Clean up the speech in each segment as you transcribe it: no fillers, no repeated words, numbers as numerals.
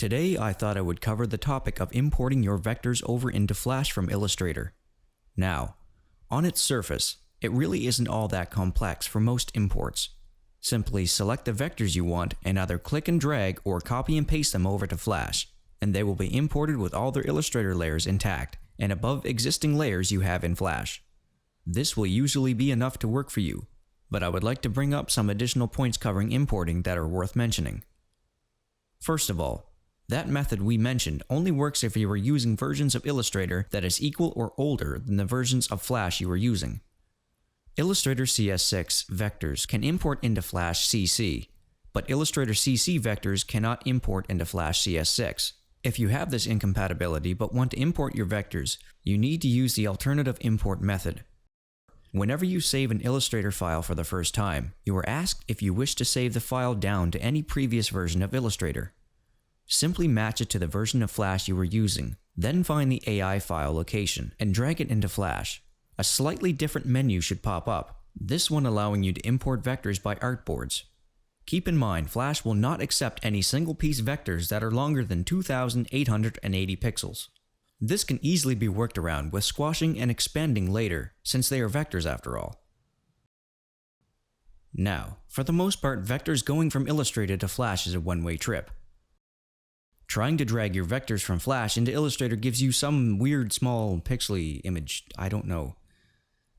Today I thought I would cover the topic of importing your vectors over into Flash from Illustrator. Now, on its surface, it really isn't all that complex for most imports. Simply select the vectors you want and either click and drag or copy and paste them over to Flash, and they will be imported with all their Illustrator layers intact and above existing layers you have in Flash. This will usually be enough to work for you, but I would like to bring up some additional points covering importing that are worth mentioning. First of all, that method we mentioned only works if you are using versions of Illustrator that is equal or older than the versions of Flash you are using. Illustrator CS6 vectors can import into Flash CC, but Illustrator CC vectors cannot import into Flash CS6. If you have this incompatibility but want to import your vectors, you need to use the alternative import method. Whenever you save an Illustrator file for the first time, you are asked if you wish to save the file down to any previous version of Illustrator. Simply match it to the version of Flash you were using, then find the AI file location and drag it into Flash. A slightly different menu should pop up, this one allowing you to import vectors by artboards. Keep in mind, Flash will not accept any single piece vectors that are longer than 2880 pixels. This can easily be worked around with squashing and expanding later, since they are vectors after all. Now, for the most part, vectors going from Illustrator to Flash is a one-way trip. Trying to drag your vectors from Flash into Illustrator gives you some weird small pixely image, I don't know.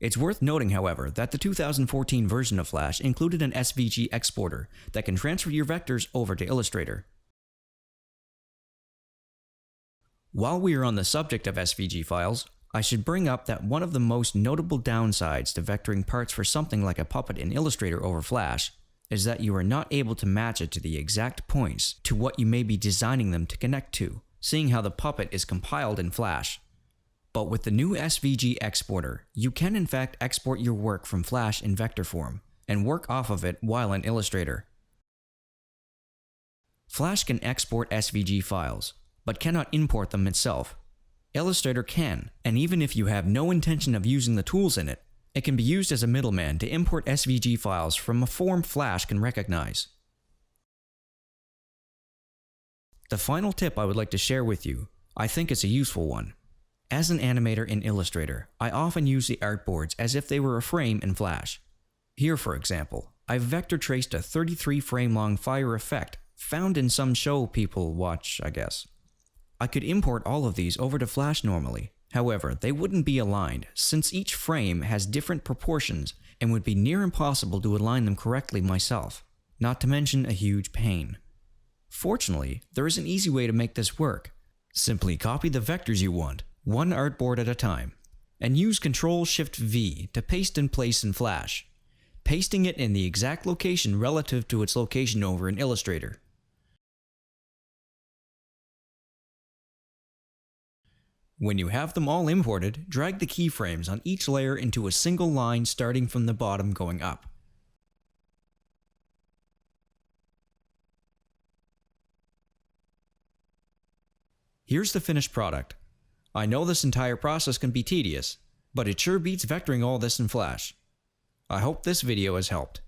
It's worth noting, however, that the 2014 version of Flash included an SVG exporter that can transfer your vectors over to Illustrator. While we are on the subject of SVG files, I should bring up that one of the most notable downsides to vectoring parts for something like a puppet in Illustrator over Flash is that you are not able to match it to the exact points to what you may be designing them to connect to, seeing how the puppet is compiled in Flash. But with the new SVG exporter, you can in fact export your work from Flash in vector form, and work off of it while in Illustrator. Flash can export SVG files, but cannot import them itself. Illustrator can, and even if you have no intention of using the tools in it, it can be used as a middleman to import SVG files from a form Flash can recognize. The final tip I would like to share with you, I think it's a useful one. As an animator in Illustrator, I often use the artboards as if they were a frame in Flash. Here, for example, I've vector traced a 33 frame long fire effect found in some show people watch, I guess. I could import all of these over to Flash normally, however, they wouldn't be aligned since each frame has different proportions and would be near impossible to align them correctly myself, not to mention a huge pain. Fortunately, there is an easy way to make this work. Simply copy the vectors you want, one artboard at a time, and use Ctrl-Shift-V to paste in place in Flash, pasting it in the exact location relative to its location over in Illustrator. When you have them all imported, drag the keyframes on each layer into a single line starting from the bottom going up. Here's the finished product. I know this entire process can be tedious, but it sure beats vectoring all this in Flash. I hope this video has helped.